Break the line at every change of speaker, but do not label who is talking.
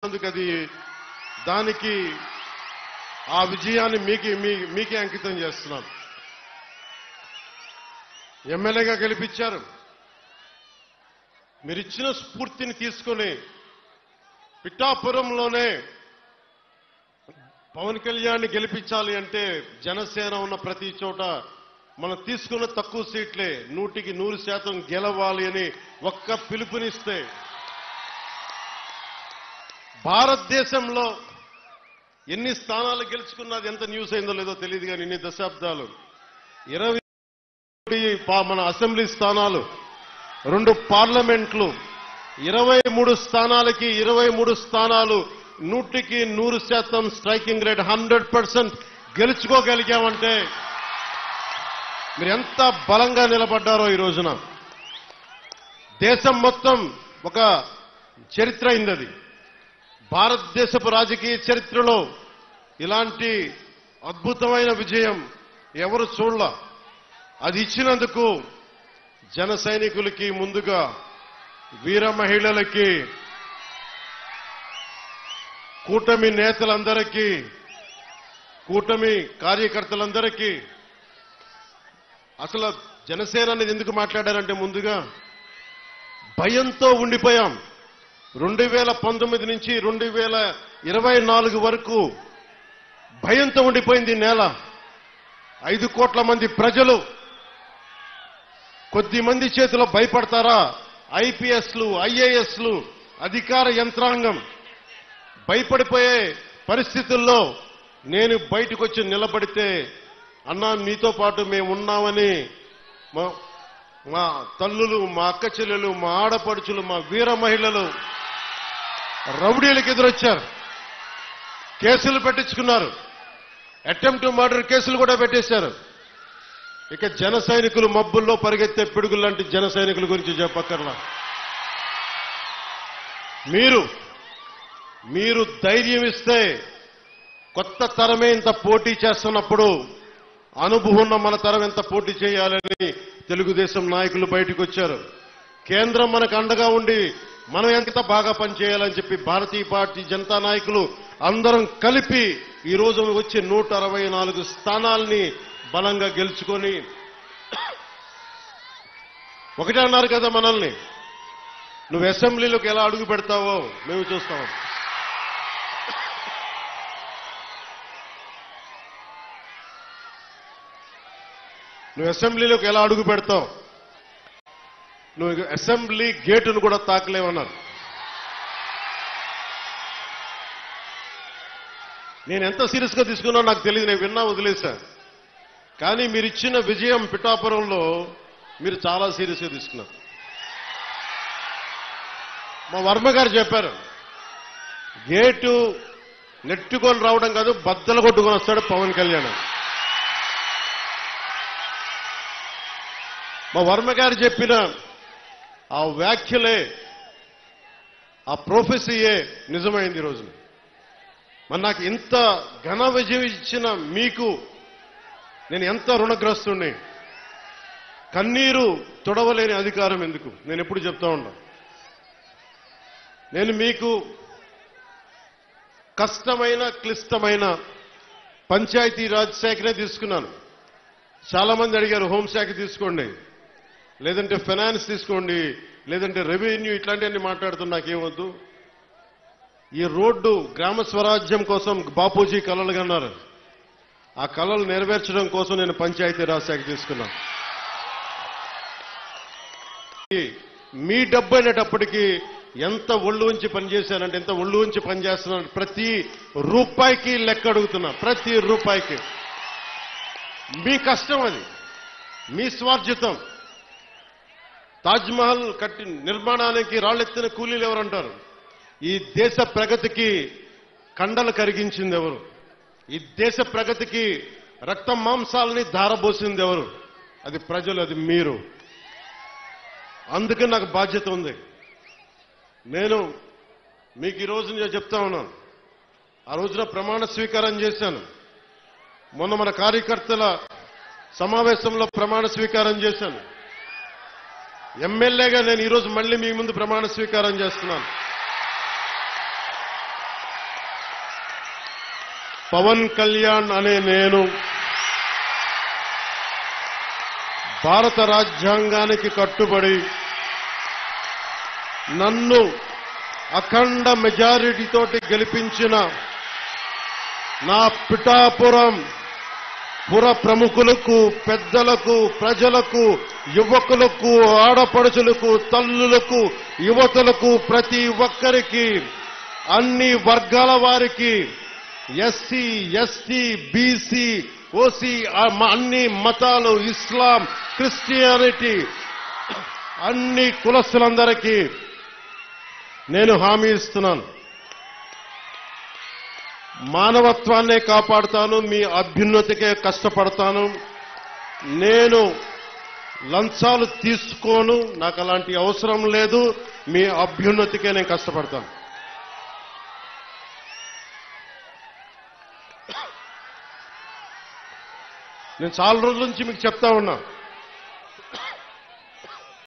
అది దానికి ఆ విజయాన్ని మీకే అంకితం చేస్తున్నాను. ఎమ్మెల్యేగా గెలిపించారు. మీరిచ్చిన స్ఫూర్తిని తీసుకొని పిఠాపురంలోనే పవన్ కళ్యాణ్ గెలిపించాలి అంటే జనసేన ఉన్న ప్రతి చోట మనం తీసుకున్న తక్కువ సీట్లే 100% గెలవాలి అని ఒక్క పిలుపునిస్తే భారతదేశంలో ఎన్ని స్థానాలు గెలుచుకున్నది ఎంత న్యూస్ అయిందో లేదో తెలియదు కానీ ఇన్ని దశాబ్దాలు 20 మన అసెంబ్లీ స్థానాలు 2 పార్లమెంట్లు 23 స్థానాలకి 23 స్థానాలు 100% స్ట్రైకింగ్ రేట్ 100% గెలుచుకోగలిగామంటే మీరు ఎంత బలంగా నిలబడ్డారో ఈ రోజున. దేశం మొత్తం ఒక చరిత్ర అయింది. అది భారతదేశపు రాజకీయ చరిత్రలో ఇలాంటి అద్భుతమైన విజయం ఎవరు చూడలా. అది ఇచ్చినందుకు జన సైనికులకి, ముందుగా వీర మహిళలకి, కూటమి నేతలందరికీ, కూటమి కార్యకర్తలందరికీ, అసలు జనసేన అనేది ఎందుకు మాట్లాడారంటే ముందుగా భయంతో ఉండిపోయాం. 2019 నుంచి 2024 వరకు భయంతో ఉండిపోయింది నేల. 5 కోట్ల మంది ప్రజలు కొద్ది మంది చేతిలో భయపడతారా? ఐపీఎస్లు, ఐఏఎస్లు, అధికార యంత్రాంగం భయపడిపోయే పరిస్థితుల్లో నేను బయటకు వచ్చి నిలబడితే, అన్నా మీతో పాటు మేము ఉన్నామని మా తల్లులు, మా అక్క చెల్లెలు, మా ఆడపడుచులు, మా వీర మహిళలు రౌడీలకు ఎదురొచ్చారు. కేసులు పెట్టించుకున్నారు. అటెంప్ట్ మర్డర్ కేసులు కూడా పెట్టేశారు. ఇక జన సైనికులు మబ్బుల్లో పరిగెత్తే పిడుగులు లాంటి జన సైనికుల గురించి చెప్పక్కర్లా. మీరు ధైర్యం ఇస్తే, కొత్త తరమే ఇంత పోటీ చేస్తున్నప్పుడు అనుభవం ఉన్న మన తరం ఎంత పోటీ చేయాలని తెలుగుదేశం నాయకులు బయటకు వచ్చారు. కేంద్రం మనకు అండగా ఉండి మనం ఎంత బాగా పనిచేయాలని చెప్పి భారతీయ పార్టీ జనతా నాయకులు అందరం కలిపి ఈ రోజు వచ్చి 164 స్థానాల్ని బలంగా గెలుచుకొని, ఒకటే అన్నారు కదా మనల్ని, నువ్వు అసెంబ్లీలోకి ఎలా అడుగు పెడతావో మేము చూస్తాం. నువ్వు అసెంబ్లీలోకి ఎలా అడుగు పెడతావు, నువ్వు అసెంబ్లీ గేటును కూడా తాకలేవన్నారు. నేను ఎంత సీరియస్ గా తీసుకున్నా నాకు తెలియదు, నేను విన్నా వదిలేశా. కానీ మీరు ఇచ్చిన విజయం పిఠాపురంలో మీరు చాలా సీరియస్ గా తీసుకున్నారు. మా వర్మ గారు చెప్పారు, గేటు నెట్టుకొని రావడం కాదు, బద్దలు కొట్టుకొని వస్తాడు పవన్ కళ్యాణ్. మా వర్మ గారు చెప్పిన ఆ వ్యాఖ్యలే, ఆ ప్రొఫెసీయే నిజమైంది ఈ రోజున. మరి నాకు ఇంత ఘన విజయం ఇచ్చిన మీకు నేను ఎంత రుణగ్రస్తుణ్ణి. కన్నీరు తొడవలేని అధికారం ఎందుకు, నేను ఎప్పుడు చెప్తా ఉన్నా. నేను మీకు కష్టమైన, క్లిష్టమైన పంచాయతీరాజ్ శాఖనే తీసుకున్నాను. చాలా మంది అడిగారు హోంశాఖ తీసుకోండి, లేదంటే ఫైనాన్స్ తీసుకోండి, లేదంటే రెవెన్యూ, ఇట్లాంటివన్నీ మాట్లాడుతున్నా. నాకేమొద్దు. ఈ రోడ్డు గ్రామ స్వరాజ్యం కోసం బాపూజీ కలలు కన్నారు. ఆ కలలు నెరవేర్చడం కోసం నేను పంచాయతీరాజ్ శాఖ తీసుకున్నాను. మీ డబ్బు అనేటప్పటికీ ఎంత ఒళ్ళు ఉంచి పనిచేశానంటే, ఎంత ఒళ్ళు ఉంచి పనిచేస్తున్నాను. ప్రతి రూపాయికి లెక్క అడుగుతున్నా, ప్రతి రూపాయికి. మీ కష్టం అది, మీ స్వార్జితం. తాజ్మహల్ కట్టి నిర్మాణానికి రాళ్లెత్తిన కూలీలు ఎవరంటారు? ఈ దేశ ప్రగతికి కండలు కరిగించింది ఎవరు? ఈ దేశ ప్రగతికి రక్త మాంసాలని ధారబోసింది ఎవరు? అది ప్రజలు, అది మీరు. అందుకే నాకు బాధ్యత ఉంది. నేను మీకు ఈ రోజు నేను చెప్తా ఉన్నాను, ఆ రోజున ప్రమాణ స్వీకారం చేశాను. మొన్న మన కార్యకర్తల సమావేశంలో ప్రమాణ స్వీకారం చేశాను. ఎమ్మెల్యేగా నేను ఈరోజు మళ్ళీ మీ ముందు ప్రమాణ స్వీకారం చేస్తున్నాను. పవన్ కళ్యాణ్ అనే నేను భారత రాజ్యాంగానికి కట్టుబడి నన్ను అఖండ మెజారిటీతోటి గెలిపించిన నా పిఠాపురం పుర ప్రముఖులకు, పెద్దలకు, ప్రజలకు, యువకులకు, ఆడపడుచులకు, తల్లులకు, యువతులకు, ప్రతి ఒక్కరికి, అన్ని వర్గాల వారికి, ఎస్సీ, ఎస్టీ, బీసీ, ఓసీ, అన్ని మతాలు, ఇస్లాం, క్రిస్టియానిటీ, అన్ని కులస్తులందరికీ నేను హామీ ఇస్తున్నాను. మానవత్వాన్నే కాపాడుతాను, మీ అభ్యున్నతికే కష్టపడతాను. నేను లంచాలు తీసుకోను, నాకు అలాంటి అవసరం లేదు. మీ అభ్యున్నతికే నేను కష్టపడతాను. నేను చాలా రోజుల నుంచి మీకు చెప్తా ఉన్నా,